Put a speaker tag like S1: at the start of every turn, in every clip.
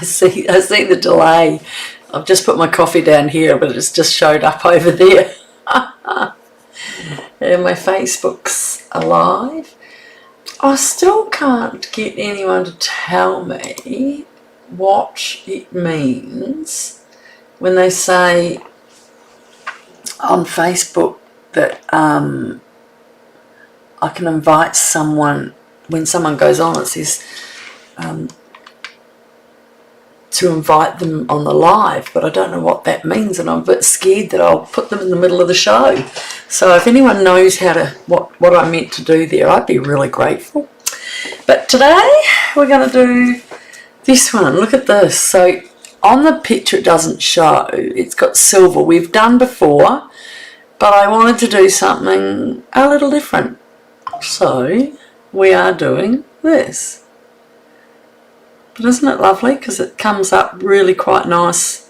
S1: I see the delay. I've just put my coffee down here, but it's just showed up over there. And my Facebook's alive. I still can't get anyone to tell me what it means when they say on Facebook that I can invite someone. When someone goes on, it says to invite them on the live, but I don't know what that means, and I'm a bit scared that I'll put them in the middle of the show. So if anyone knows how to what I meant to do there, I'd be really grateful. But today we're going to do this one. Look at this. So on the picture it doesn't show. It's got silver. We've done before, but I wanted to do something a little different. So we are doing this. But isn't it lovely? Because it comes up really quite nice.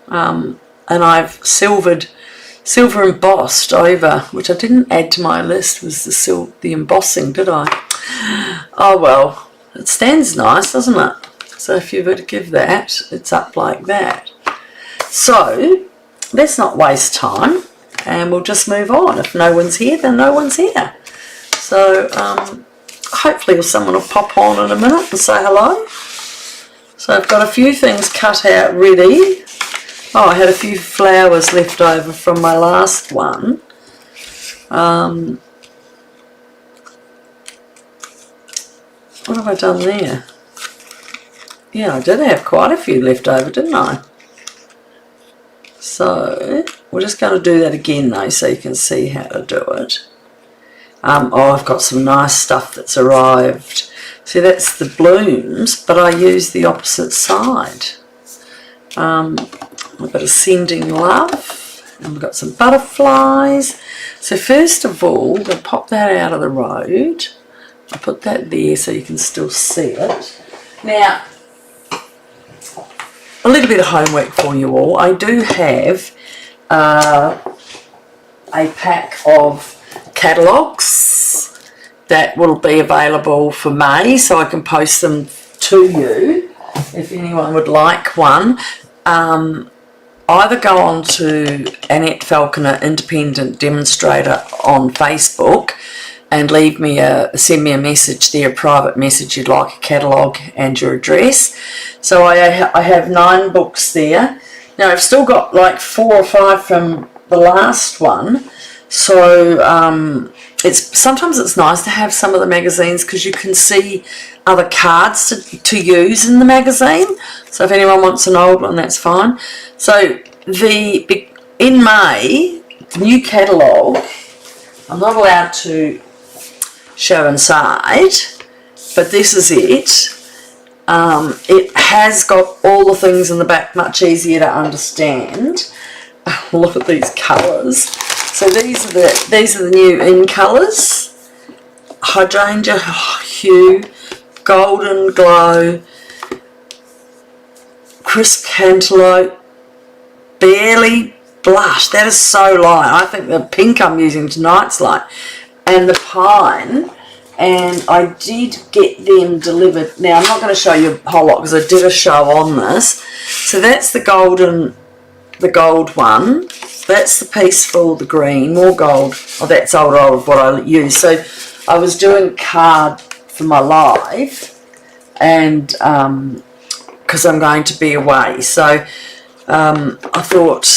S1: And I've silver embossed over, which I didn't add to my list, was the embossing, did I? Oh well, it stands nice, doesn't it? So if you were to give that, it's up like that. So let's not waste time, and we'll just move on. If no one's here, then no one's here. So hopefully someone will pop on in a minute and say hello. So I've got a few things cut out ready. Oh, I had a few flowers left over from my last one. What have I done there? Yeah, I did have quite a few left over, didn't I? So we're just going to do that again though, so you can see how to do it. Oh, I've got some nice stuff that's arrived. See, that's the blooms, but I use the opposite side. We've got a sending love, and we've got some butterflies. So first of all, we'll pop that out of the road. I'll put that there so you can still see it. Now, a little bit of homework for you all. I do have a pack of catalogues that will be available for May, so I can post them to you if anyone would like one. Either go on to Annette Falconer Independent Demonstrator on Facebook and send me a message there, a private message you'd like a catalogue and your address. So I have 9 books there. Now I've still got like 4 or 5 from the last one. So sometimes it's nice to have some of the magazines because you can see other cards to use in the magazine. So if anyone wants an old one, that's fine. So in May, the new catalogue, I'm not allowed to show inside, but this is it. It has got all the things in the back, much easier to understand. Look at these colours. So these are the new in colours: hydrangea hue, golden glow, crisp cantaloupe, barely blush. That is so light. I think the pink I'm using tonight's light, and the pine. And I did get them delivered. Now I'm not going to show you a whole lot because I did a show on this. So that's the gold one. That's the peaceful, the green, more gold. Oh, that's old of what I use. So I was doing a card for my live, and because I'm going to be away. So I thought,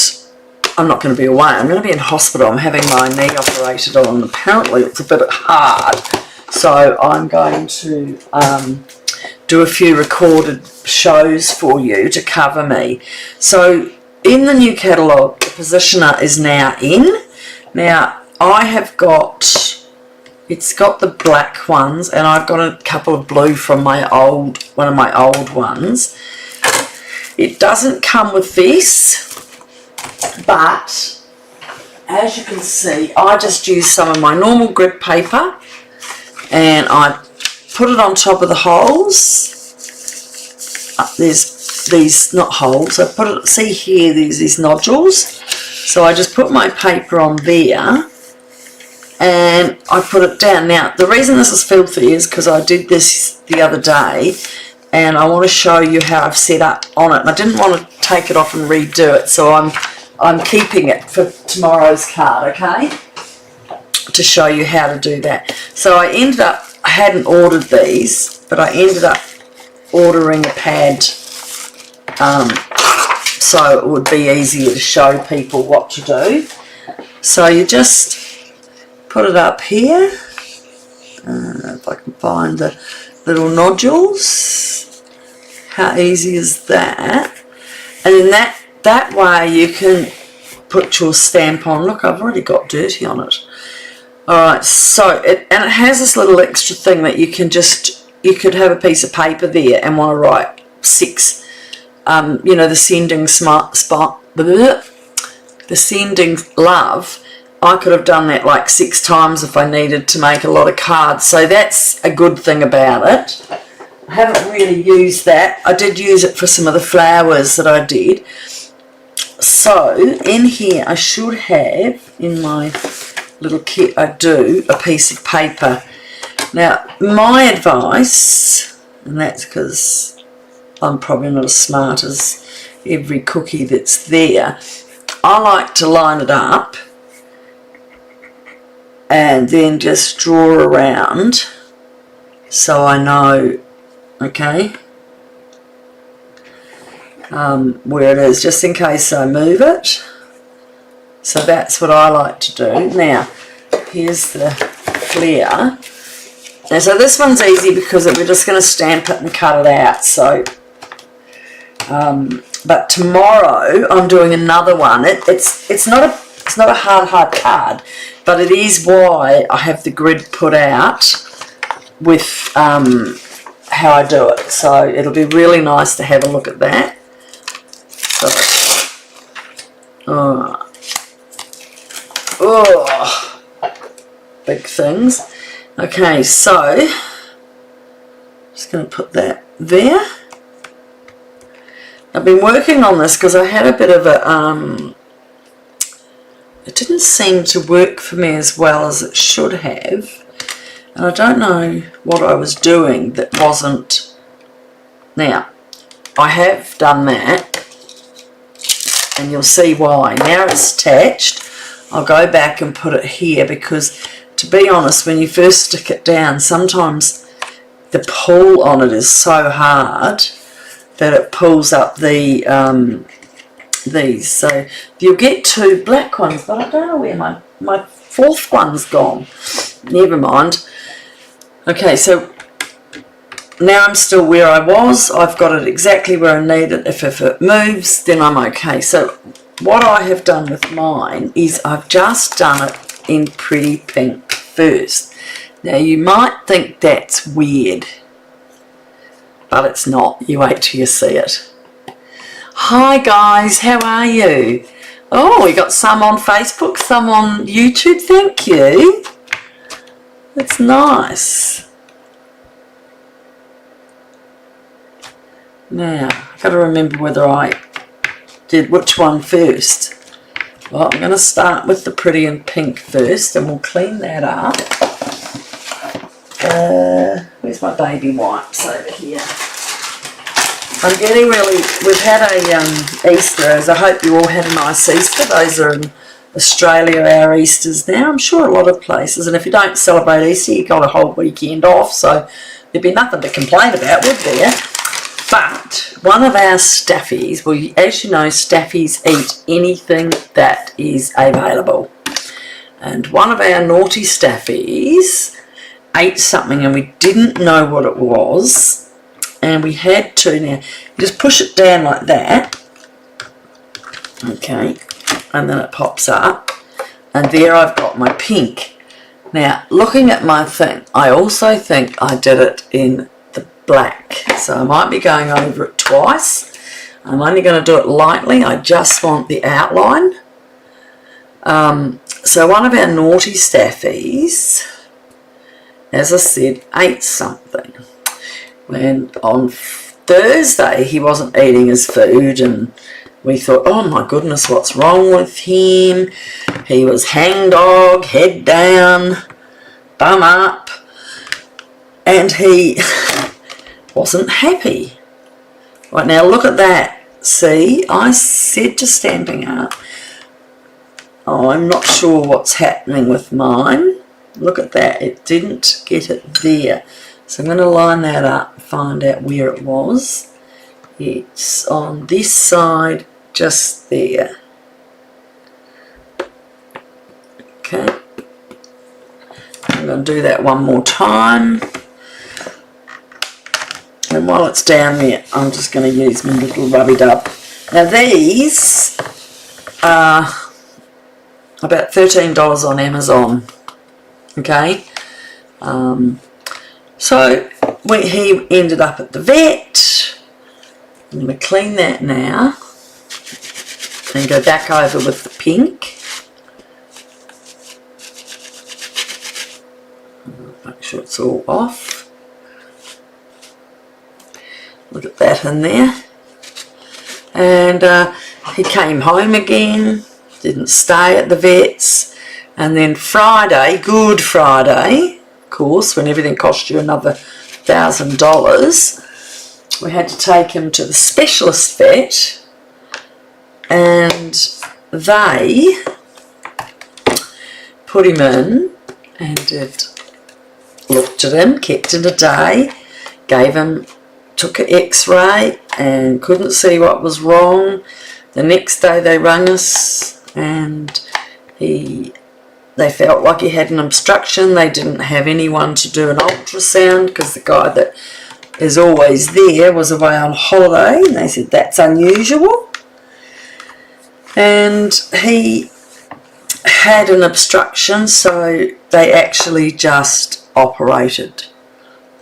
S1: I'm not going to be away. I'm going to be in hospital. I'm having my knee operated on, and apparently it's a bit hard. So I'm going to do a few recorded shows for you to cover me. So in the new catalogue, the positioner is now in. Now I have got, it's got the black ones, and I've got a couple of blue from one of my old ones. It doesn't come with this, but as you can see, I just use some of my normal grid paper, and I put it on top of the holes. There's these, not holes, I put it, see here, there's these nodules. So I just put my paper on there, and I put it down. Now, the reason this is filthy is because I did this the other day, and I want to show you how I've set up on it. And I didn't want to take it off and redo it, so I'm keeping it for tomorrow's card, okay, to show you how to do that. So I hadn't ordered these, but I ended up ordering a pad so it would be easier to show people what to do. So you just put it up here, if I can find the little nodules. How easy is that? And in that way you can put your stamp on. Look, I've already got dirty on it. Alright, so it has this little extra thing that you could have a piece of paper there and want to write 6, you know, the sending the sending love. I could have done that like 6 times if I needed to make a lot of cards, so that's a good thing about it. I haven't really used that. I did use it for some of the flowers that I did. So in here I should have, in my little kit I do, a piece of paper. Now my advice, and that's because I'm probably not as smart as every cookie that's there, I like to line it up and then just draw around so I know, okay, where it is, just in case I move it. So that's what I like to do. Now here's the clear. Now, so this one's easy because we're just going to stamp it and cut it out. So but tomorrow I'm doing another one. It's not a hard card, but it is why I have the grid put out with how I do it. So it'll be really nice to have a look at that. So, oh, big things. Okay, so just going to put that there. I've been working on this because I had a bit of a it didn't seem to work for me as well as it should have, and I don't know what I was doing that wasn't. Now I have done that and you'll see why. Now it's attached, I'll go back and put it here because, to be honest, when you first stick it down, sometimes the pull on it is so hard that it pulls up the these. So you'll get 2 black ones, but I don't know where my 4th one's gone. Never mind. Okay, so now I'm still where I was. I've got it exactly where I need it. If it moves, then I'm okay. So what I have done with mine is I've just done it in pretty pink first. Now you might think that's weird, but it's not. You wait till you see it. Hi guys, how are you? Oh, we got some on Facebook, some on YouTube. Thank you. That's nice. Now, I've got to remember whether I did which one first. Well, I'm going to start with the pretty and pink first, and we'll clean that up. Where's my baby wipes over here? I'm getting really, we've had a Easter, as I hope you all had a nice Easter. Those are in Australia, our Easters now. I'm sure a lot of places, and if you don't celebrate Easter, you got a whole weekend off, so there'd be nothing to complain about, would there? But one of our staffies, well, as you know, staffies eat anything that is available. And one of our naughty staffies ate something and we didn't know what it was. And we had to, now, you just push it down like that. Okay. And then it pops up. And there I've got my pink. Now, looking at my thing, I also think I did it in the black. So I might be going over it twice. I'm only going to do it lightly. I just want the outline. So one of our naughty staffies, as I said, ate something. When on Thursday he wasn't eating his food and we thought, oh my goodness, what's wrong with him? He was hangdog, head down, bum up, and he wasn't happy. Right, now look at that. See, I said to Stampin' Up, oh, I'm not sure what's happening with mine. Look at that, it didn't get it there. So I'm going to line that up and find out where it was. It's on this side, just there. Okay. I'm going to do that one more time. And while it's down there, I'm just going to use my little rubby dub. Now these are about $13 on Amazon. Okay. So he ended up at the vet. I'm going to clean that now. And go back over with the pink. Make sure it's all off. Look at that in there. And he came home again, didn't stay at the vet's. And then Friday, Good Friday, of course, when everything cost you another $1,000, we had to take him to the specialist vet. And they put him in and looked at him, kept him a day, took an x-ray and couldn't see what was wrong. The next day they rang us and they felt like he had an obstruction. They didn't have anyone to do an ultrasound because the guy that is always there was away on holiday, and they said that's unusual. And he had an obstruction, so they actually just operated.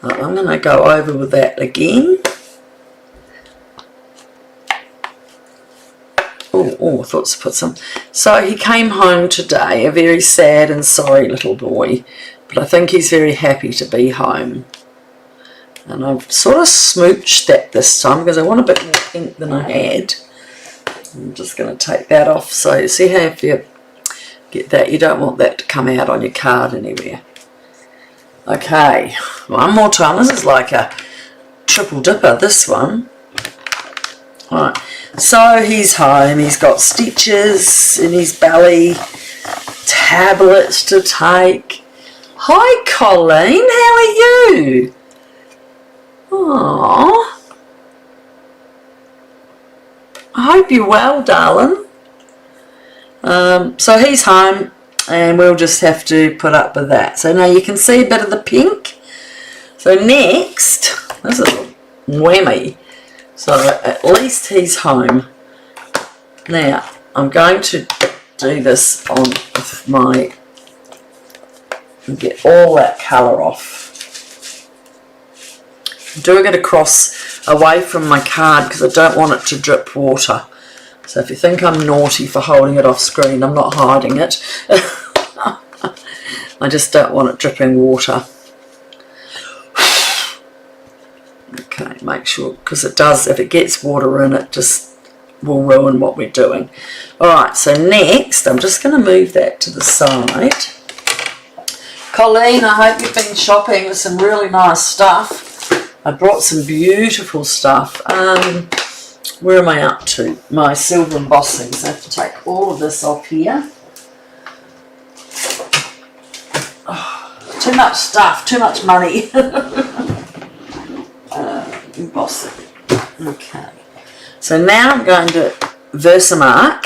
S1: I'm going to go over with that again. Oh, I thought to put some. So he came home today, a very sad and sorry little boy, but I think he's very happy to be home. And I've sort of smooched that this time because I want a bit more pink than I had. I'm just going to take that off. So see how if you get that, you don't want that to come out on your card anywhere. Okay, one more time. This is like a triple dipper, this one. Right, so he's home. He's got stitches in his belly, tablets to take. Hi, Colleen, how are you? Aww. I hope you're well, darling. So he's home. And we'll just have to put up with that. So now you can see a bit of the pink. So next, this is a whammy. So at least he's home. Now I'm going to do this on with my, and get all that colour off. I'm doing it across away from my card because I don't want it to drip water. So if you think I'm naughty for holding it off screen, I'm not hiding it. I just don't want it dripping water. Okay, make sure, because it does, if it gets water in, it just will ruin what we're doing. Alright, so next, I'm just going to move that to the side. Colleen, I hope you've been shopping with some really nice stuff. I brought some beautiful stuff. Where am I up to? My silver embossings. I have to take all of this off here. Oh, too much stuff, too much money. Embossing. Okay. So now I'm going to Versamark.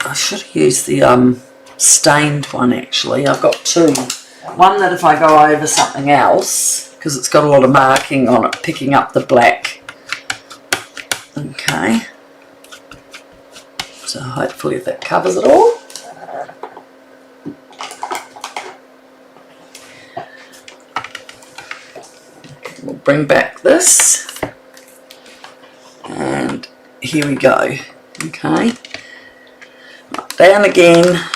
S1: I should have used the stained one actually. I've got two. One that if I go over something else, because it's got a lot of marking on it, picking up the black. Okay. So hopefully that covers it all. Okay, we'll bring back this. And here we go. Okay. Down again.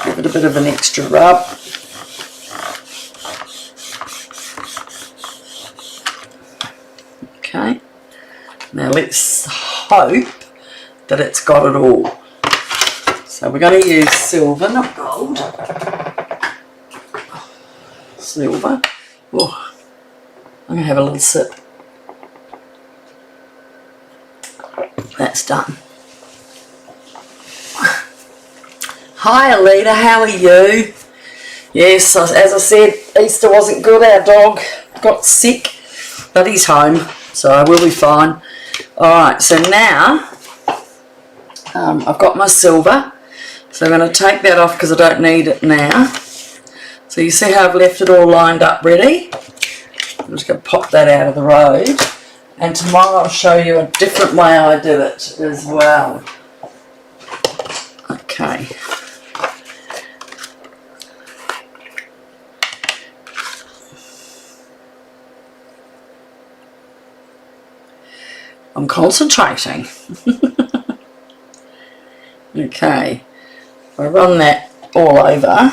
S1: Give it a bit of an extra rub. Okay, now let's hope that it's got it all. So we're going to use silver, not gold. silver. Oh, I'm going to have a little sip. That's done. Hi Alita, how are you? Yes, as I said, Easter wasn't good. Our dog got sick, but he's home, so we'll be fine. Alright, so now I've got my silver, so I'm going to take that off because I don't need it now. So you see how I've left it all lined up ready? I'm just going to pop that out of the road, and tomorrow I'll show you a different way I do it as well. Okay. I'm concentrating. Okay, I run that all over.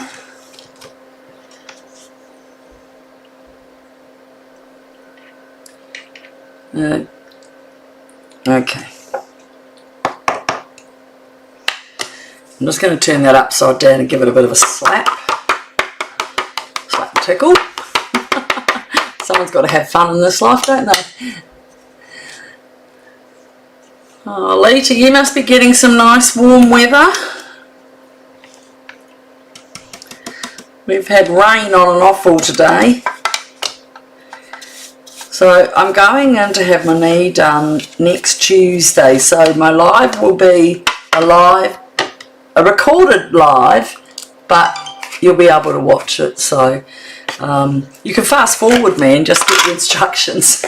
S1: Okay. I'm just going to turn that upside down and give it a bit of a slap. Slap and tickle. Someone's got to have fun in this life, don't they? Oh, Lita, you must be getting some nice warm weather. We've had rain on and off all today. So I'm going in to have my knee done next Tuesday. So my live will be a recorded live, but you'll be able to watch it. So you can fast forward me and just get the instructions.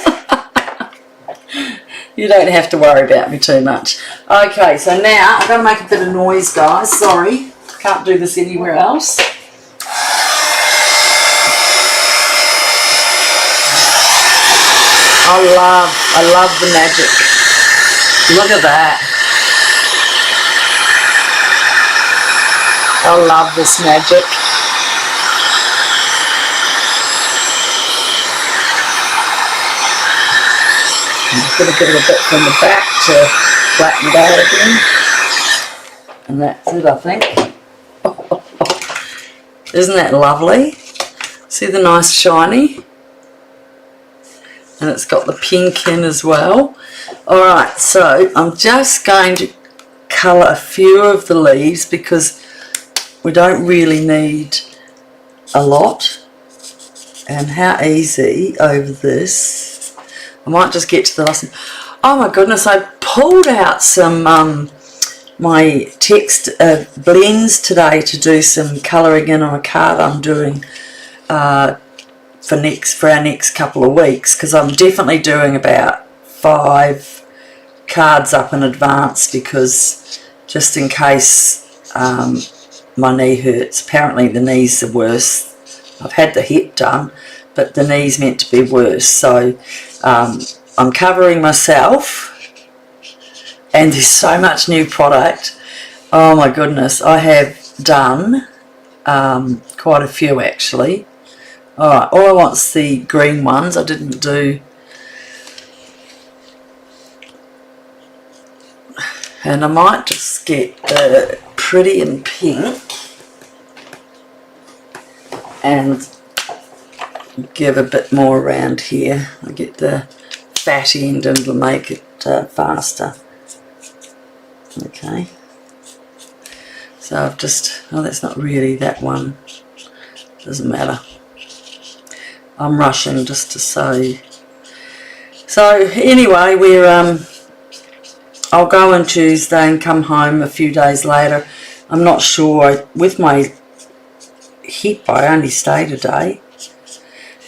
S1: You don't have to worry about me too much. Okay, so now I'm going to make a bit of noise, guys. Sorry, can't do this anywhere else. I love the magic. Look at that. I love this magic. I'm just going to give it a bit from the back to flatten it out again. And that's it, I think. Isn't that lovely? See the nice shiny? And it's got the pink in as well. Alright, so I'm just going to colour a few of the leaves because we don't really need a lot. And how easy over this. I might just get to the last one. Oh my goodness, I pulled out some my text blends today to do some colouring in on a card I'm doing for our next couple of weeks, because I'm definitely doing about 5 cards up in advance, because just in case my knee hurts. Apparently the knees are worse. I've had the hip done, but the knee's meant to be worse, so I'm covering myself, and there's so much new product. Oh my goodness, I have done quite a few actually. Alright, all I want's the green ones. I didn't do, and I might just get the pretty and pink and give a bit more around here. I get the fat end and it'll make it faster. Okay, so I've just, oh that's not really that one, doesn't matter. I'm rushing just to say. So anyway, we're I'll go on Tuesday and come home a few days later. I'm not sure, with my hip I only stayed a day.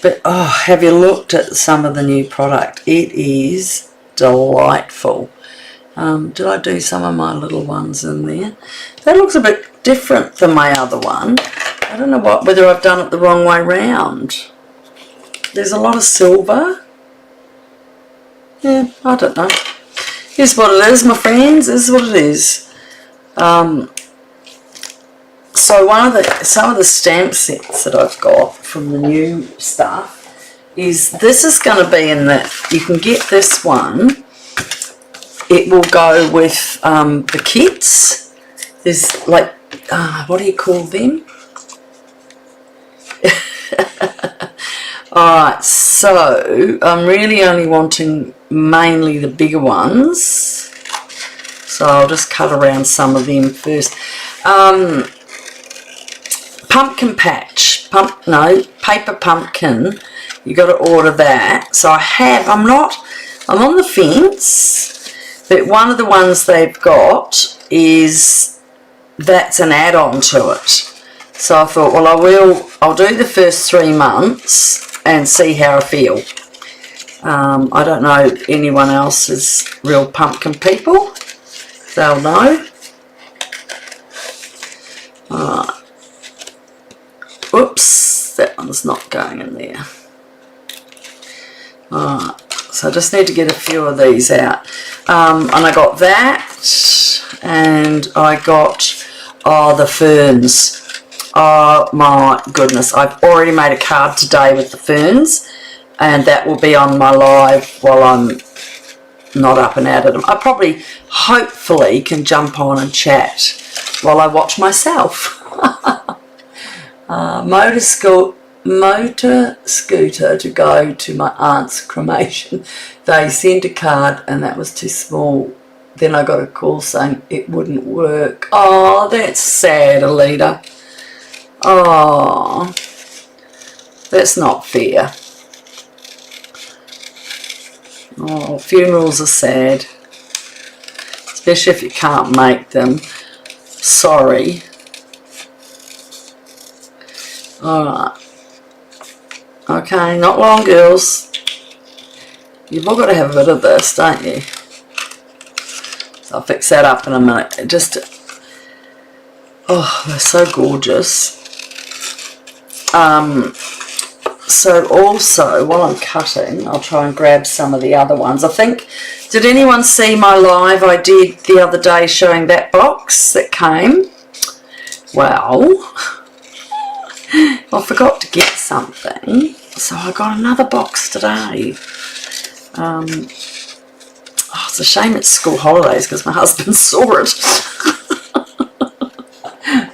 S1: But oh, have you looked at some of the new product? It is delightful. Did I do some of my little ones in there? That looks a bit different than my other one. I don't know whether I've done it the wrong way round. There's a lot of silver. Yeah, I don't know. Here's what it is, my friends. This is what it is. So some of the stamp sets that I've got from the new stuff is, this is going to be in that, you can get this one. It will go with the kits. There's like, what do you call them? Alright, so I'm really only wanting mainly the bigger ones. So I'll just cut around some of them first. Pumpkin patch. Paper pumpkin. You got to order that. So I'm on the fence, but one of the ones they've got that's an add-on to it. So I thought, well, I'll do the first 3 months and see how I feel. I don't know if anyone else is real pumpkin people. They'll know. Alright. Oops, that one's not going in there. Alright, so I just need to get a few of these out. And I got that, and I got the ferns. Oh my goodness, I've already made a card today with the ferns, and that will be on my live while I'm not up and out of them. I probably, hopefully, can jump on and chat while I watch myself. Motor scooter to go to my aunt's cremation. They sent a card and that was too small. Then I got a call saying it wouldn't work. Oh, that's sad, Alita. Oh, that's not fair. Oh, funerals are sad, especially if you can't make them. Sorry. Alright. Okay, not long, girls. You've all got to have a bit of this, don't you? So I'll fix that up in a minute. Oh, they're so gorgeous. So also, while I'm cutting, I'll try and grab some of the other ones. I think, did anyone see my live I did the other day showing that box that came? Well, I forgot to get something, so I got another box today. Oh, it's a shame it's school holidays because my husband saw it.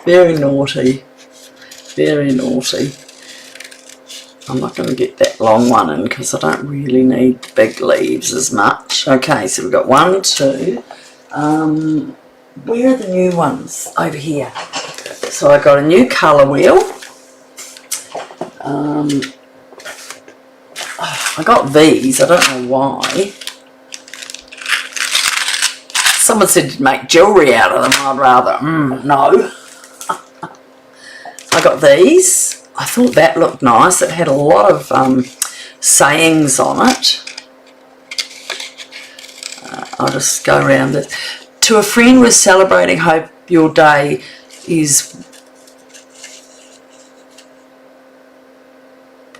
S1: Very naughty. Very naughty. I'm not going to get that long one in because I don't really need the big leaves as much. Okay, so we've got 1, 2. Where are the new ones? Over here. So I got a new colour wheel. I got these. I don't know why. Someone said to make jewellery out of them. I'd rather, no. I got these. I thought that looked nice. It had a lot of sayings on it. I'll just go around it. To a friend we're celebrating, hope your day is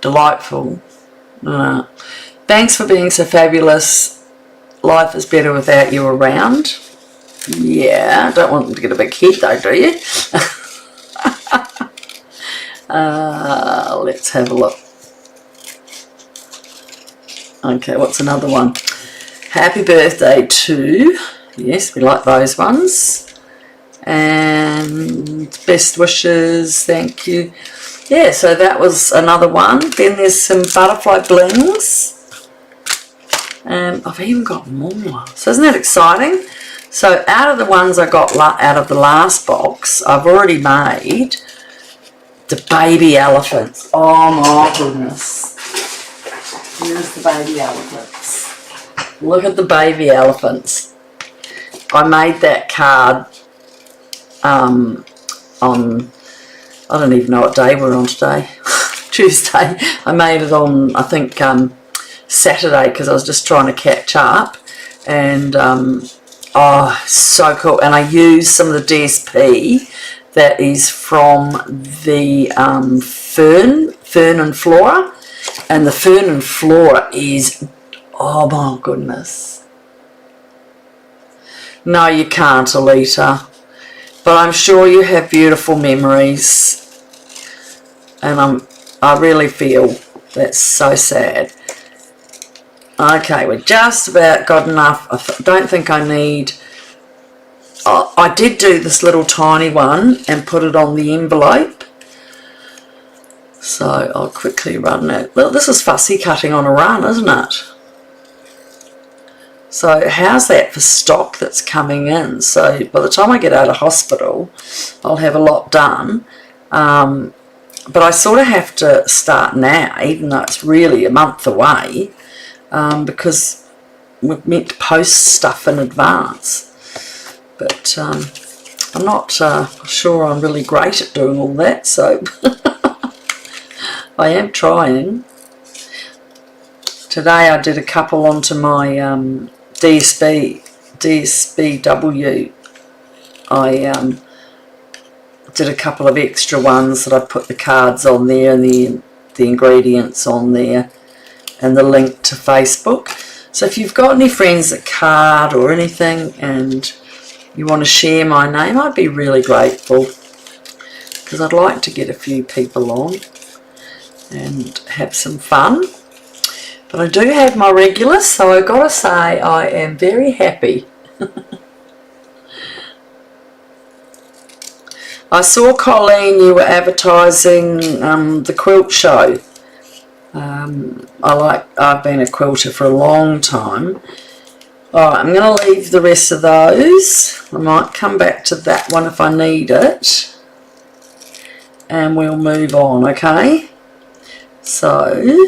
S1: delightful. Thanks for being so fabulous. Life is better without you around. Yeah, don't want them to get a big head though, do you? Let's have a look. Okay, what's another one? Happy birthday to, yes, we like those ones. And best wishes, thank you. Yeah, so that was another one. Then there's some butterfly blings. And I've even got more. So isn't that exciting? So out of the ones I got out of the last box, I've already made the baby elephants. Oh my goodness. Here's the baby elephants. Look at the baby elephants. I made that card on, I don't even know what day we're on today. Tuesday. I made it on, I think, Saturday because I was just trying to catch up. And, oh, so cool. And I used some of the DSP that is from the Fern and Flora. And the Fern and Flora is, oh my goodness. No, you can't, Alita. But I'm sure you have beautiful memories. And I really feel that's so sad. Okay, we're just about got enough. I don't think I need... Oh, I did do this little tiny one and put it on the envelope. So I'll quickly run that. Well, this is fussy cutting on a run, isn't it? So how's that for stock that's coming in? So by the time I get out of hospital, I'll have a lot done. But I sort of have to start now, even though it's really a month away, because we're meant to post stuff in advance. But I'm not sure I'm really great at doing all that, so I am trying. Today I did a couple onto my DSPW. I did a couple of extra ones that I put the cards on there and the ingredients on there and the link to Facebook. So if you've got any friends that card or anything and you want to share my name, I'd be really grateful, because I'd like to get a few people on and have some fun. But I do have my regulars, so I've got to say I am very happy. I saw, Colleen, you were advertising the quilt show. I've been a quilter for a long time. Alright, I'm going to leave the rest of those. I might come back to that one if I need it. And we'll move on, okay? So,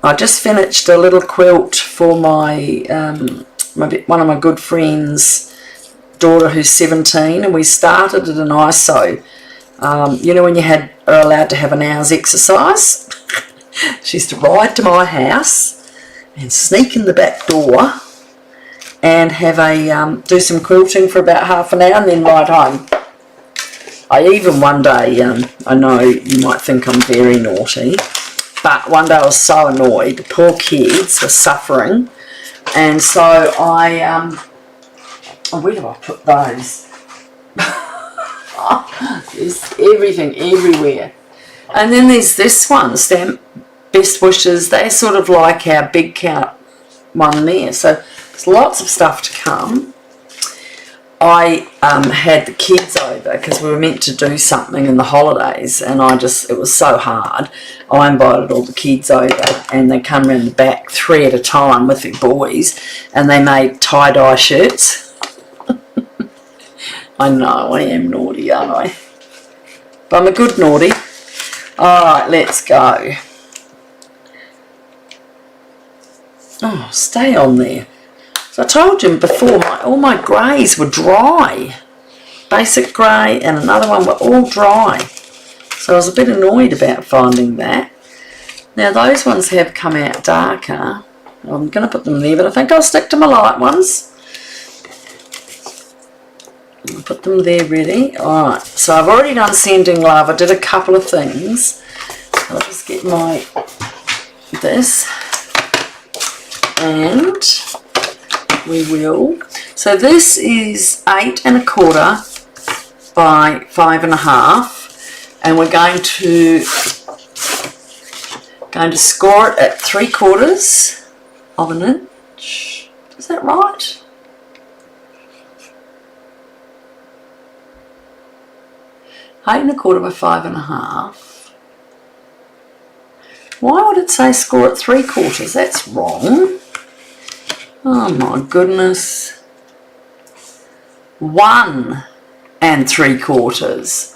S1: I just finished a little quilt for my one of my good friends' daughter who's 17, and we started at an ISO. You know when you are allowed to have an hour's exercise? She used to ride to my house and sneak in the back door and have do some quilting for about half an hour and then ride home. I even one day, I know you might think I'm very naughty, but one day I was so annoyed, the poor kids were suffering, and so I, where do I put those? There's everything everywhere. And then there's this one, Stamp Best Wishes. They're sort of like our big count one there. So there's lots of stuff to come. I had the kids over because we were meant to do something in the holidays, and it was so hard. I invited all the kids over and they come around the back 3 at a time with their boys, and they made tie-dye shirts. I know, I am naughty, aren't I? But I'm a good naughty. Alright, let's go. Oh, stay on there. So I told you before, all my greys were dry. Basic grey and another one were all dry. So I was a bit annoyed about finding that. Now those ones have come out darker. I'm going to put them there, but I think I'll stick to my light ones. I'll put them there ready. Alright, so I've already done Sending Love. I did a couple of things. I'll just get this. And we will. So this is 8 1/4 by 5 1/2, and we're going to score it at 3/4 of an inch. Is that right? Eight 1/4 by 5 1/2. Why would it say score at 3/4? That's wrong. Oh my goodness. 1 3/4.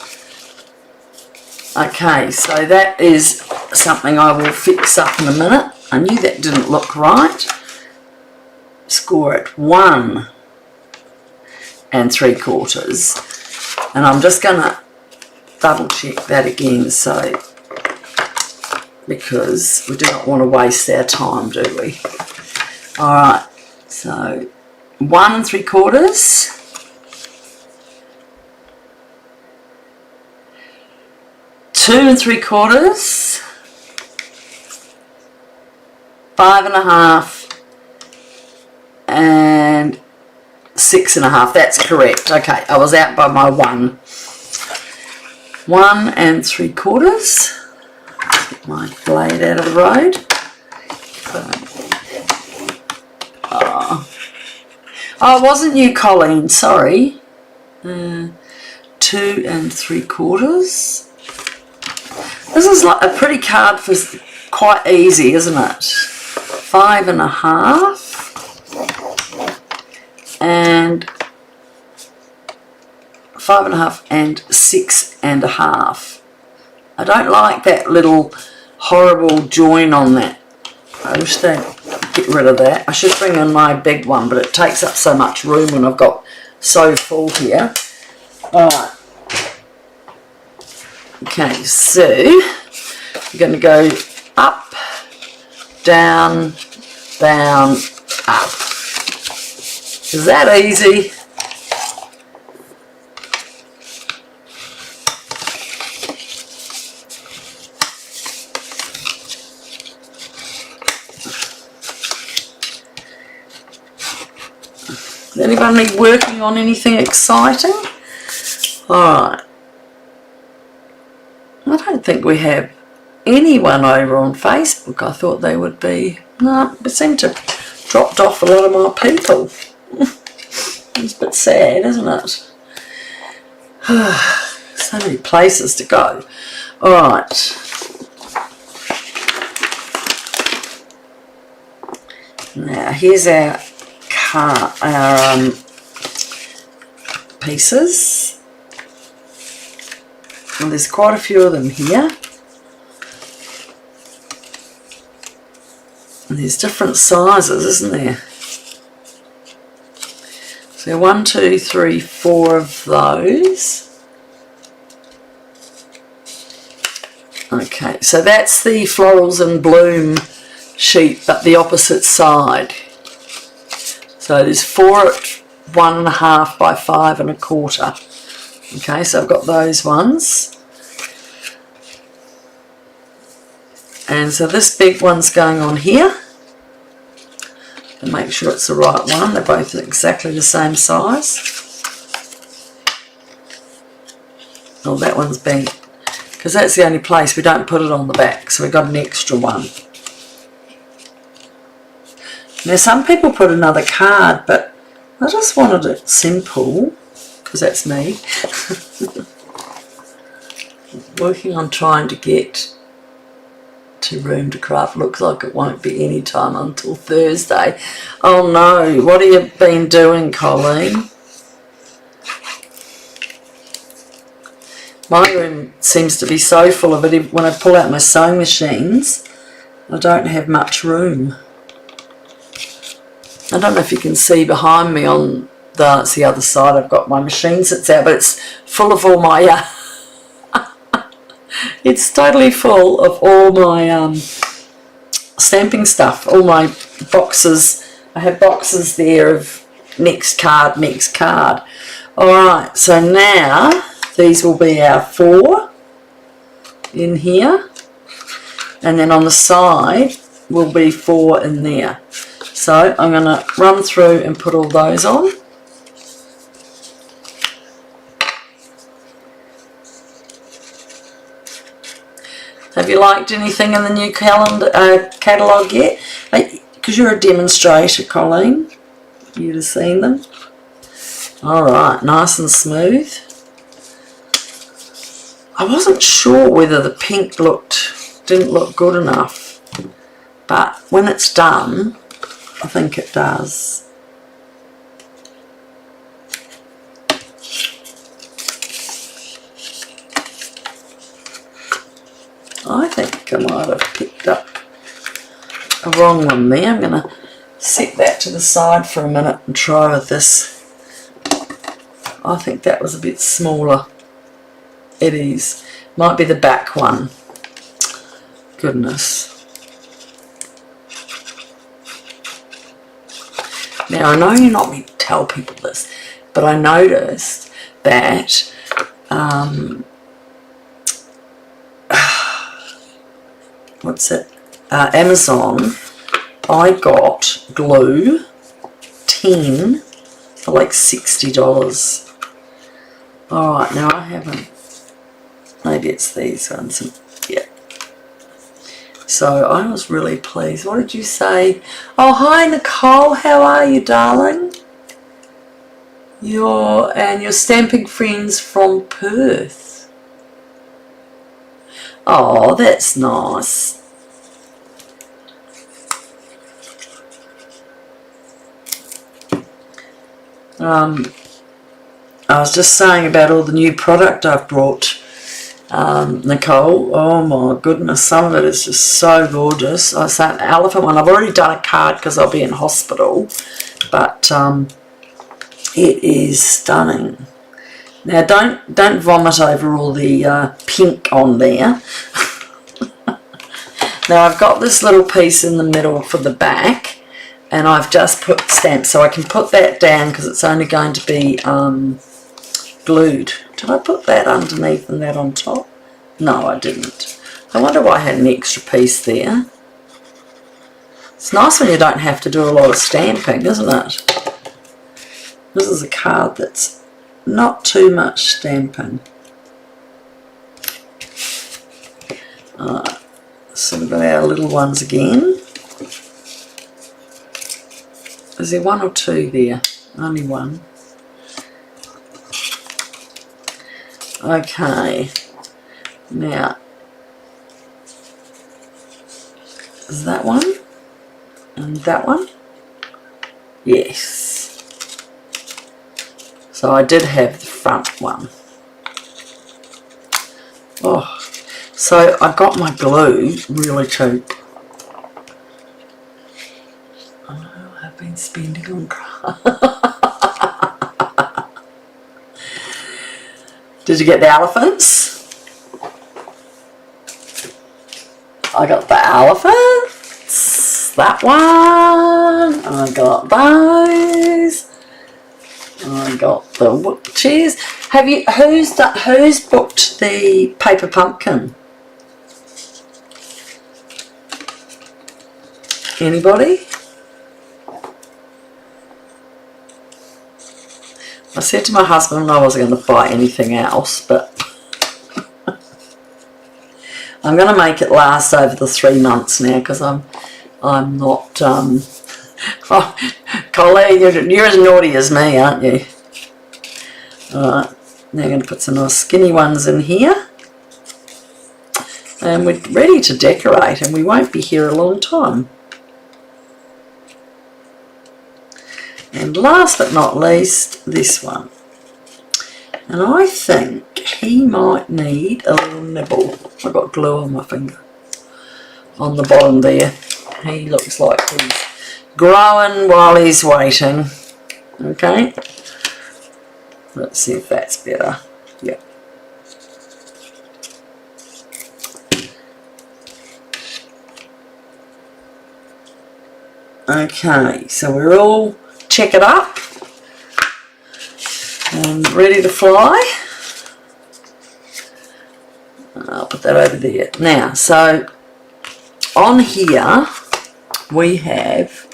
S1: Okay, so that is something I will fix up in a minute. I knew that didn't look right. Score at 1 3/4. And I'm just going to double check that again, so because we do not want to waste our time, do we? Alright, so 1 3/4, 2 3/4, 5 1/2, and 6 1/2. That's correct. Okay, I was out by my 1. 1 3/4. Get my blade out of the road. Oh, it wasn't you, Colleen, sorry. 2 3/4. This is like a pretty card for quite easy, isn't it? 5.5 and 5.5 and 6.5. I don't like that little horrible join on that. I wish they'd get rid of that. I should bring in my big one, but it takes up so much room when I've got so full here. Alright. Okay, so we're going to go up, down, down, up. Is that easy? Is anybody working on anything exciting? Alright. I don't think we have anyone over on Facebook. I thought they would be. No, it seemed to have dropped off a lot of my people. It's a bit sad, isn't it? So many places to go. Alright. Now, here's our pieces. And there's quite a few of them here. And there's different sizes, isn't there? So 1, 2, 3, 4 of those. Okay, so that's the Florals and Bloom sheet, but the opposite side. So there's 4 at 1.5 by 5.25. Okay, so I've got those ones. And so this big one's going on here. And make sure it's the right one. They're both exactly the same size. Oh, that one's bent. Because that's the only place we don't put it on the back. So we've got an extra one. Now some people put another card, but I just wanted it simple. Because that's me. Working on trying to get to Room to Craft. Looks like it won't be any time until Thursday. Oh no, what have you been doing, Colleen? My room seems to be so full of it. When I pull out my sewing machines, I don't have much room. I don't know if you can see behind me on it's the other side. I've got my machine sits out, but it's full of all my it's totally full of all my stamping stuff, all my boxes. I have boxes there of next card. Alright, so now these will be our 4 in here, and then on the side will be 4 in there. So I'm going to run through and put all those on. Have you liked anything in the new catalogue yet? Because you're a demonstrator, Colleen. You'd have seen them. Alright, nice and smooth. I wasn't sure whether the pink didn't look good enough. But when it's done, I think it does. I think I might have picked up a wrong one there. I'm going to set that to the side for a minute and try with this. I think that was a bit smaller. It is. Might be the back one. Goodness. Now I know you're not meant to tell people this, but I noticed that Amazon, I got glue 10 for like $60. Alright, now I haven't, maybe it's these ones, yeah. So I was really pleased. What did you say? Oh, hi Nicole, how are you, darling? And your stamping friends from Perth. Oh, that's nice. I was just saying about all the new product I've brought, Nicole. Oh my goodness, some of it is just so gorgeous. I was saying the elephant one, I've already done a card because I'll be in hospital, but it is stunning. Now don't vomit over all the pink on there. Now I've got this little piece in the middle for the back, and I've just put stamps, so I can put that down because it's only going to be glued. Did I put that underneath and that on top? No, I didn't. I wonder why I had an extra piece there. It's nice when you don't have to do a lot of stamping, isn't it? This is a card that's not too much stamping. Alright, so we've got our little ones again. Is there one or two there? Only one. Okay, now, is that one? And that one? Yes. So I did have the front one. Oh, so I got my glue really cheap. Oh, I've been spending on Did you get the elephants? I got the elephants. That one. I got those. I got the chairs. Have you? Who's booked the paper pumpkin? Anybody? I said to my husband I wasn't going to buy anything else, but I'm going to make it last over the 3 months now because I'm not. Oh, Colleen, you're as naughty as me, aren't you? Alright, now I'm going to put some nice skinny ones in here. And we're ready to decorate, and we won't be here a long time. And last but not least, this one. And I think he might need a little nibble. I've got glue on my finger. On the bottom there. He looks like he's growing while he's waiting. Okay. Let's see if that's better. Yeah. Okay, so we're all check it up and ready to fly. I'll put that over there. Now, so on here we have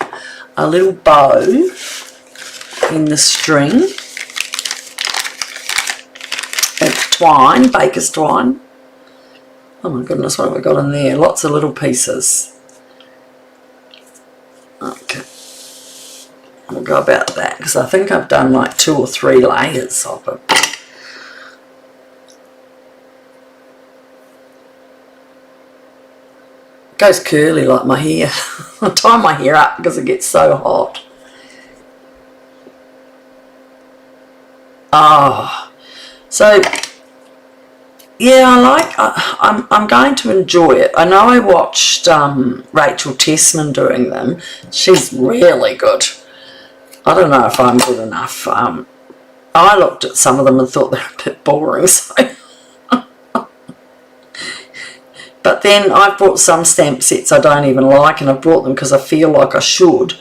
S1: a little bow in the string. It's twine, baker's twine. Oh my goodness, what have we got in there? Lots of little pieces. Okay. We'll go about that because I think I've done like 2 or 3 layers of it. It goes curly like my hair. I tie my hair up because it gets so hot. Oh, so yeah, I'm going to enjoy it. I know I watched Rachel Tessman doing them. She's really good. I don't know if I'm good enough. I looked at some of them and thought they're a bit boring. So. But then I've bought some stamp sets I don't even like, and I've brought them because I feel like I should,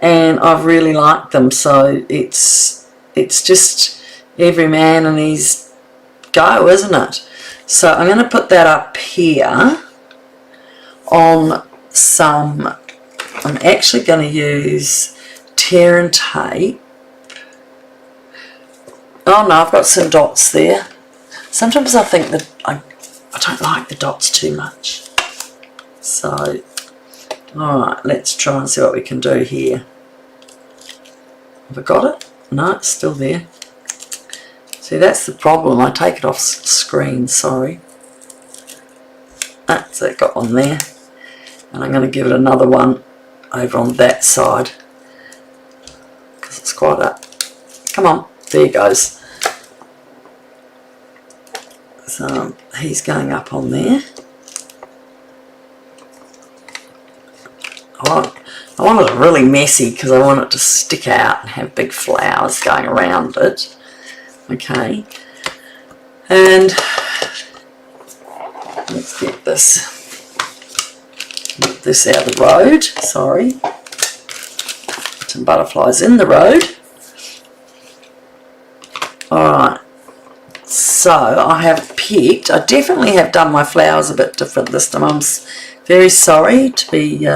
S1: and I've really liked them. So it's just every man and his go, isn't it? So I'm going to put that up here on some. I'm actually going to use tear and tape. Oh no, I've got some dots there. Sometimes I think that I don't like the dots too much. So, alright, let's try and see what we can do here. Have I got it? No, it's still there. See, that's the problem. I take it off screen, sorry. That's it, got one there. And I'm going to give it another one over on that side. Because it's quite a... Come on, there he goes. So he's going up on there. I want it really messy because I want it to stick out and have big flowers going around it. Okay. And let's get this out of the road. Sorry. Some butterflies in the road. Alright. So I have picked, I definitely have done my flowers a bit different this time. I'm very sorry to be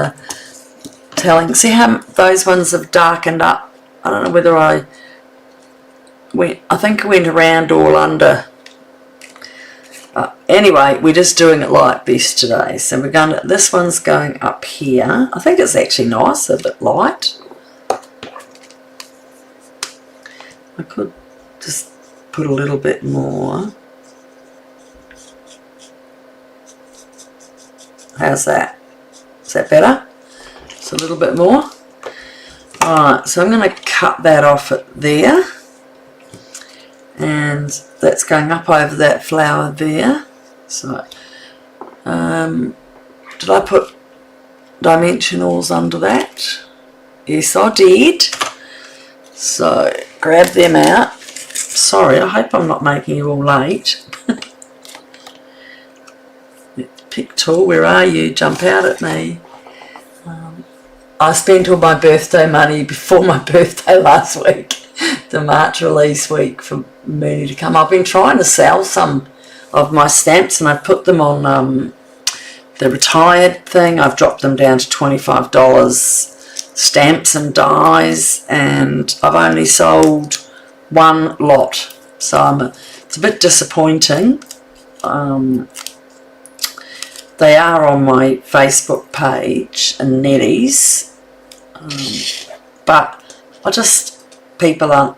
S1: telling. See how those ones have darkened up? I don't know whether I think I went around all under. Anyway, we're just doing it like this today. So we're going to, this one's going up here. I think it's actually nice, a bit light. I could just put a little bit more. How's that? Is that better? Just a little bit more. Alright, so I'm going to cut that off at there. And that's going up over that flower there. So, did I put dimensionals under that? Yes, I did. So, grab them out. Sorry, I hope I'm not making you all late. Pick tool, where are you? Jump out at me. I spent all my birthday money before my birthday last week, the March release week, for Mooney to come. I've been trying to sell some of my stamps and I've put them on the retired thing. I've dropped them down to $25 stamps and dies, and I've only sold one lot, so it's a bit disappointing. They are on my Facebook page and Nettie's, but people aren't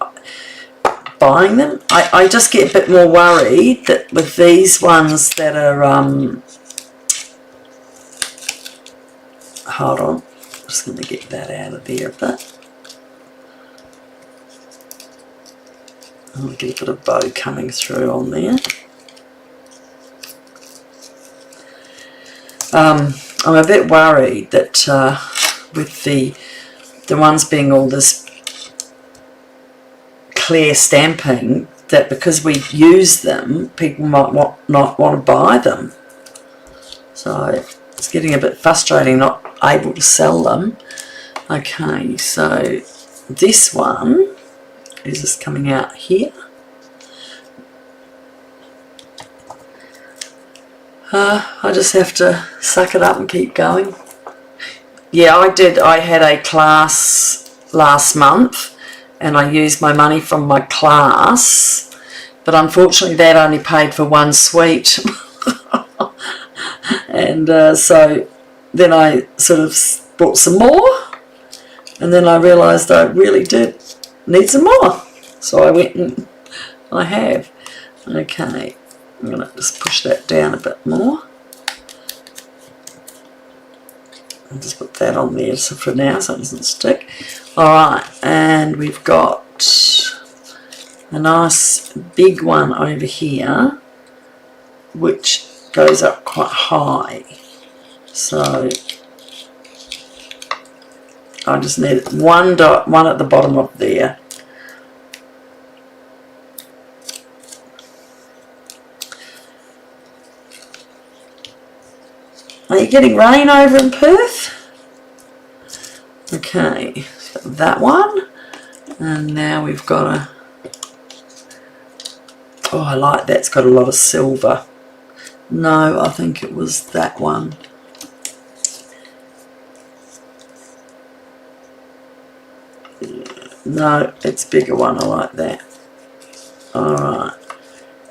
S1: buying them. I just get a bit more worried that with these ones that are, hold on, I'm just going to get that out of there a bit. I'll get a bit of bow coming through on there. I'm a bit worried that with the ones being all this clear stamping, that because we use them, people might not want to buy them. So it's getting a bit frustrating not able to sell them. Okay, so this one is just coming out here. I just have to suck it up and keep going. Yeah, I had a class last month and I used my money from my class, but unfortunately that only paid for one suite. And so then I sort of bought some more, and then I realised I really did need some more. So I went and I have. Okay, I'm going to just push that down a bit more. I'll just put that on there so for now so it doesn't stick. Alright, and we've got a nice big one over here which goes up quite high. So I just need one at the bottom of there. Are you getting rain over in Perth? Okay, so that one. And now we've got a... Oh, I like that. It's got a lot of silver. No, I think it was that one. No, it's a bigger one. I like that. Alright.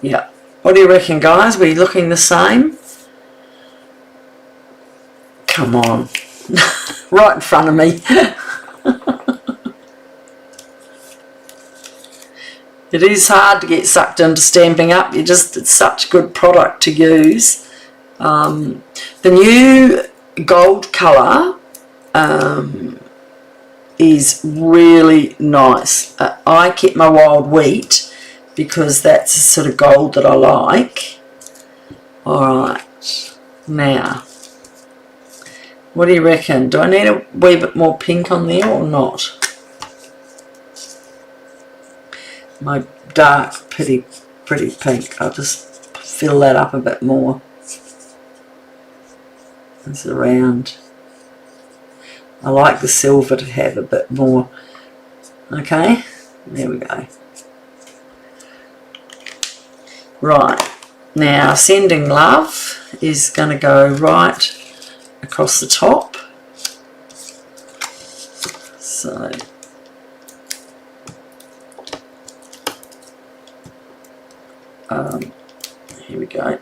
S1: Yeah. What do you reckon, guys? Are we looking the same? Come on. Right in front of me. It is hard to get sucked into Stampin' Up. It's such a good product to use. The new gold colour is really nice. I kept my wild wheat because that's the sort of gold that I like. Alright, now, what do you reckon? Do I need a wee bit more pink on there or not? My dark, pretty pink. I'll just fill that up a bit more. It's around. I like the silver to have a bit more. Okay, there we go. Right, now Sending Love is going to go right across the top. So here we go.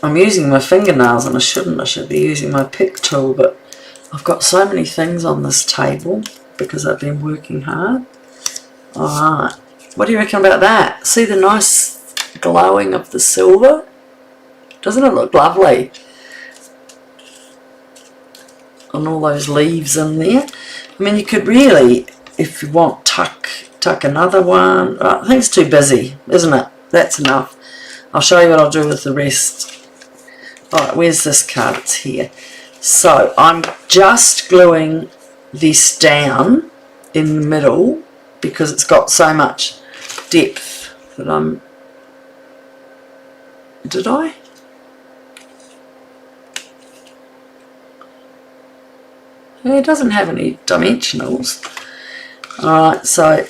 S1: I'm using my fingernails and I shouldn't. I should be using my pick tool, but I've got so many things on this table because I've been working hard. Alright, what do you reckon about that? See the nice glowing of the silver? Doesn't it look lovely? And all those leaves in there. I mean, you could really, if you want, tuck another one. I think it's too busy, isn't it? That's enough. I'll show you what I'll do with the rest. Alright, where's this card? It's here. So I'm just gluing this down in the middle because it's got so much depth that I'm... Did I? Yeah, it doesn't have any dimensionals. Alright, so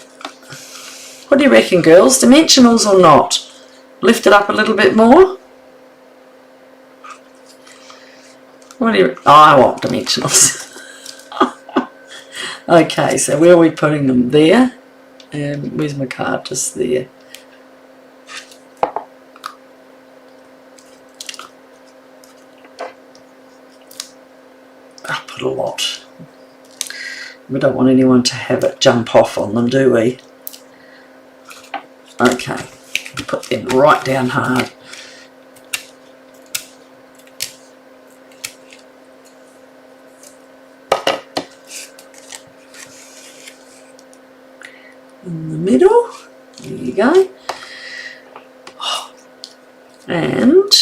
S1: what do you reckon, girls? Dimensionals or not? Lift it up a little bit more. What do you... Oh, I want dimensionals. Okay, so where are we putting them? There. And where's my card? Just there. I put a lot. We don't want anyone to have it jump off on them, do we? Okay, put them right down hard. In the middle, there you go. And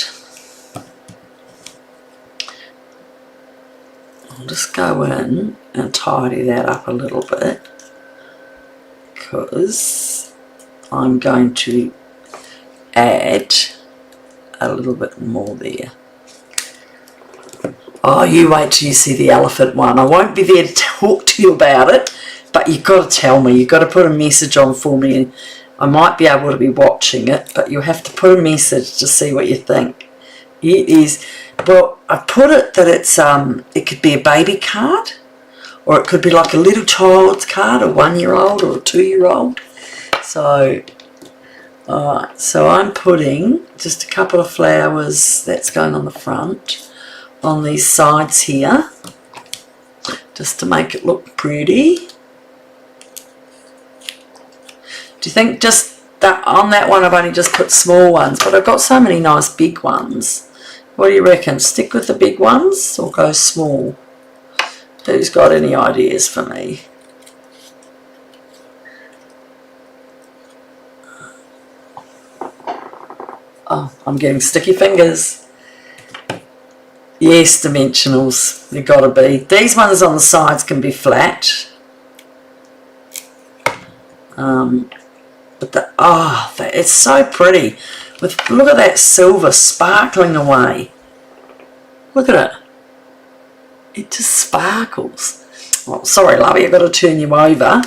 S1: I'll just go in and tidy that up a little bit because I'm going to add a little bit more there. Oh, you wait till you see the elephant one. I won't be there to talk to you about it, but you've got to tell me. You've got to put a message on for me, and I might be able to be watching it, but you'll have to put a message to see what you think. It is, well, I put it that it's it could be a baby card, or it could be like a little child's card, a 1-year-old or a 2-year-old. So, alright, so I'm putting just a couple of flowers that's going on the front, on these sides here, just to make it look pretty. Do you think just that on that one I've only just put small ones, but I've got so many nice big ones. What do you reckon? Stick with the big ones or go small? Who's got any ideas for me? Oh, I'm getting sticky fingers. Yes, dimensionals. They've got to be. These ones on the sides can be flat. But it's so pretty. Look at that silver sparkling away. Look at it. It just sparkles. Oh, sorry, lovey, I've got to turn you over.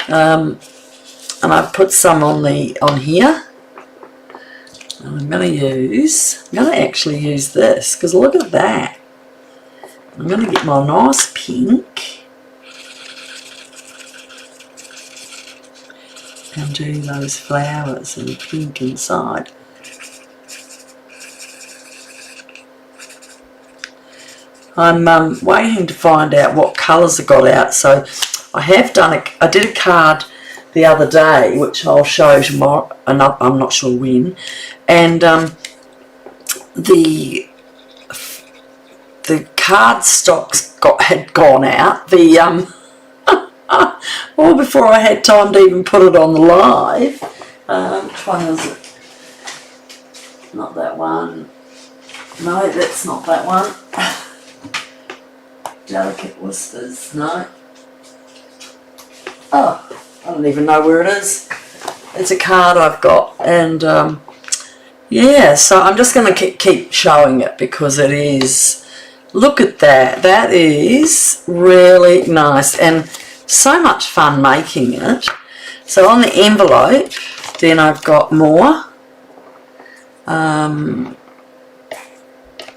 S1: And I've put some on here. And I'm going to actually use this because look at that. I'm going to get my nice pink and do those flowers and pink inside. I'm waiting to find out what colours I got out. So I have done I did a card the other day, which I'll show tomorrow, I'm not sure when, and the cardstocks had gone out, or before I had time to even put it on the live. Which one is it? Not that one. No, that's not that one. Delicate Whispers, no. Oh, I don't even know where it is. It's a card I've got, and yeah, so I'm just going to keep showing it because it is, look at that, that is really nice and so much fun making it. So on the envelope, then I've got more. I've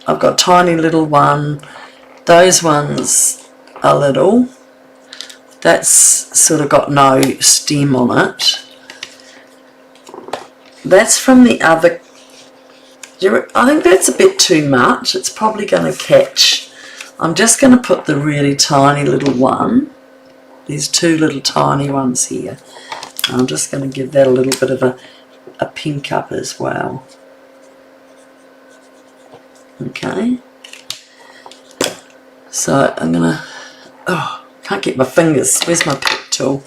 S1: got a tiny little one. Those ones are little. That's sort of got no stem on it. That's from the other, I think that's a bit too much. It's probably going to catch. I'm just going to put the really tiny little one. There's two little tiny ones here. I'm just going to give that a little bit of a pink up as well. Okay. So I'm going to, oh, can't get my fingers. Where's my pick tool?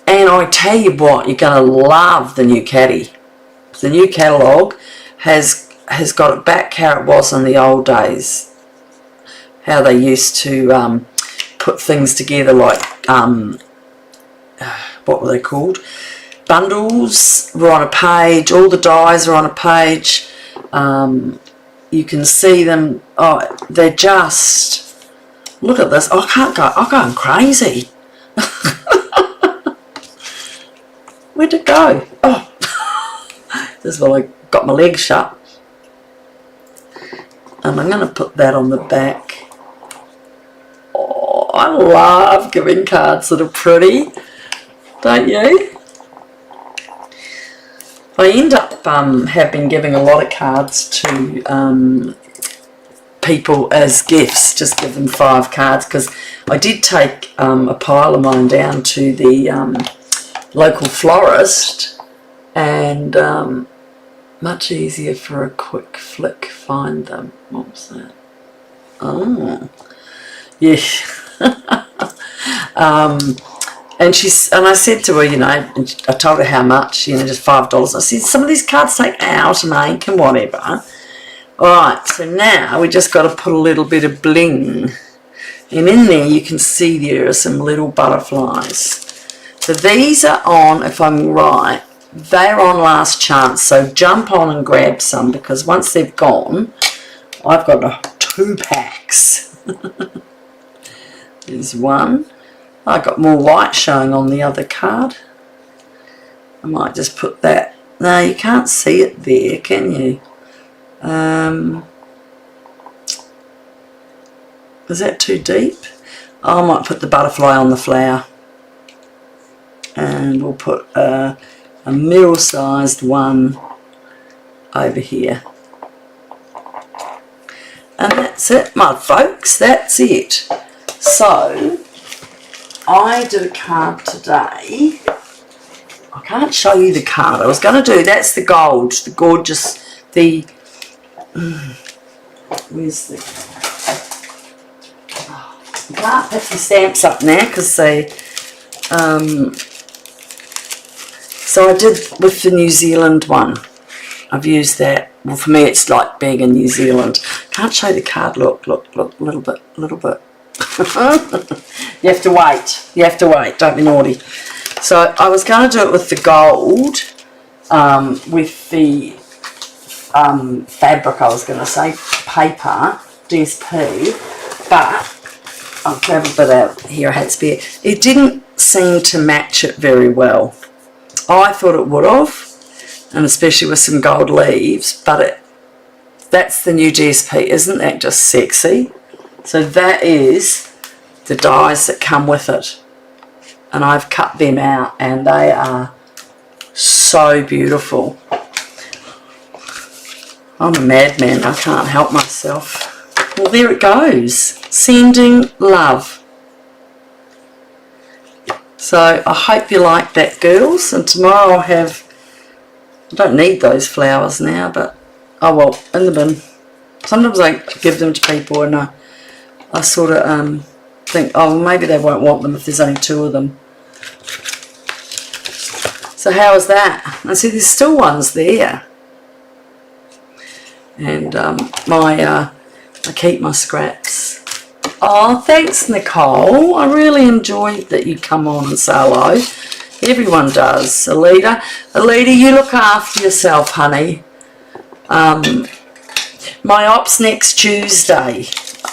S1: And I tell you what, you're going to love the new caddy. The new catalogue has got it back how it was in the old days. How they used to put things together like, what were they called? Bundles were on a page, all the dies are on a page. You can see them, oh, they're just, look at this, I'm going crazy. Where'd it go? Oh, this is while I got my legs shut. And I'm going to put that on the back. Oh, I love giving cards that are pretty, don't you? I end up have been giving a lot of cards to people as gifts, just give them 5 cards, because I did take a pile of mine down to the local florist, and much easier for a quick flick find them. What was that? Oh, yeah. And I said to her, you know, I told her how much, you know, just $5. I said, some of these cards take out and ink and whatever. Alright, so now we just got to put a little bit of bling. And in there you can see there are some little butterflies. So these are on, if I'm right, they're on last chance. So jump on and grab some, because once they've gone, I've got 2 packs. There's one. I got more white showing on the other card. I might just put that. No, you can't see it there, can you? Is that too deep? I might put the butterfly on the flower. And we'll put a middle-sized one over here. And that's it, my folks. That's it. So I did a card today. I can't show you the card. I was going to do, that's the gold, the gorgeous, the, where's the, oh, I can't pick the stamps up now because they, so I did with the New Zealand one. I've used that. Well, for me it's like being in New Zealand. Can't show the card, look, a little bit. You have to wait, don't be naughty. So I was going to do it with the gold, with the fabric, I was going to say, paper, DSP, but I'll grab a bit out here, I had spare. It didn't seem to match it very well. I thought it would have, and especially with some gold leaves, but that's the new DSP, isn't that just sexy? So that is the dies that come with it, and I've cut them out and they are so beautiful. I'm a madman, I can't help myself. Well, there it goes, sending love. So I hope you like that, girls, and tomorrow I'll have, I don't need those flowers now, but oh well, in the bin. Sometimes I give them to people and I sort of think, oh, maybe they won't want them if there's only 2 of them. So how is that? I see there's still ones there. And I keep my scraps. Oh, thanks, Nicole. I really enjoyed that you come on and say hello. Everyone does. Alita, you look after yourself, honey. My op's next Tuesday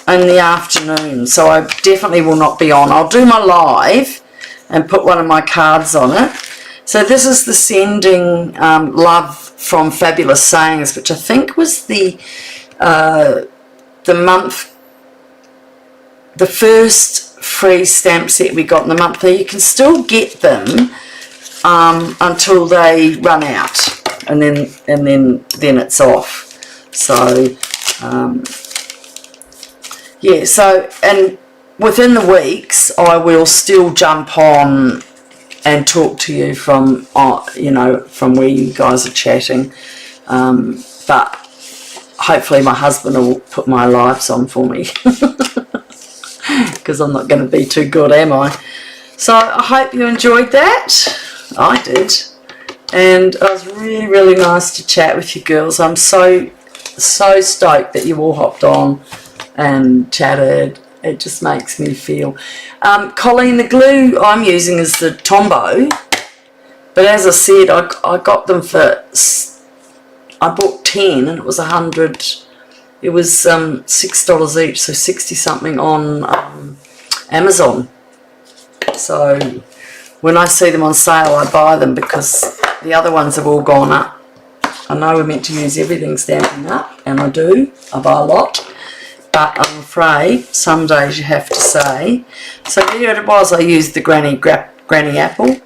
S1: in the afternoon, so I definitely will not be on. I'll do my live and put one of my cards on it. So this is the sending love from Fabulous Sayings, which I think was the month, the first free stamp set we got in the month. Now you can still get them until they run out, and then it's off. So yeah, so and within the weeks I will still jump on and talk to you from from where you guys are chatting, but hopefully my husband will put my lives on for me because I'm not going to be too good, am I? So I hope you enjoyed that. I did, and it was really, really nice to chat with you girls. I'm so stoked that you all hopped on and chatted. It just makes me feel. Colleen, the glue I'm using is the Tombow, but as I said, I got them for, I bought 10 and it was 100. It was $6 each, so 60 something on Amazon. So when I see them on sale, I buy them because the other ones have all gone up. I know we're meant to use everything Stampin' Up, and I do. I buy a lot. But I'm afraid some days you have to say. So here it was, I used the Granny Apple.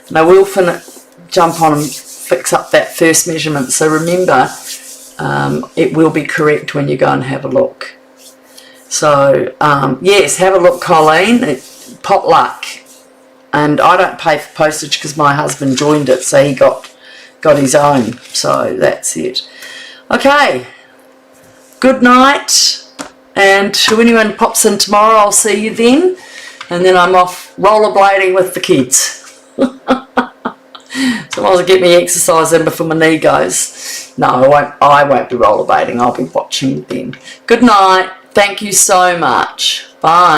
S1: And I will jump on and fix up that first measurement. So remember, it will be correct when you go and have a look. So, yes, have a look, Colleen. Pot luck. And I don't pay for postage because my husband joined it, so he got his own. So that's it. Okay. Good night. And to anyone pops in tomorrow, I'll see you then. And then I'm off rollerblading with the kids. So I might as well get me exercise in before my knee goes. No, I won't be rollerblading. I'll be watching them. Good night. Thank you so much. Bye.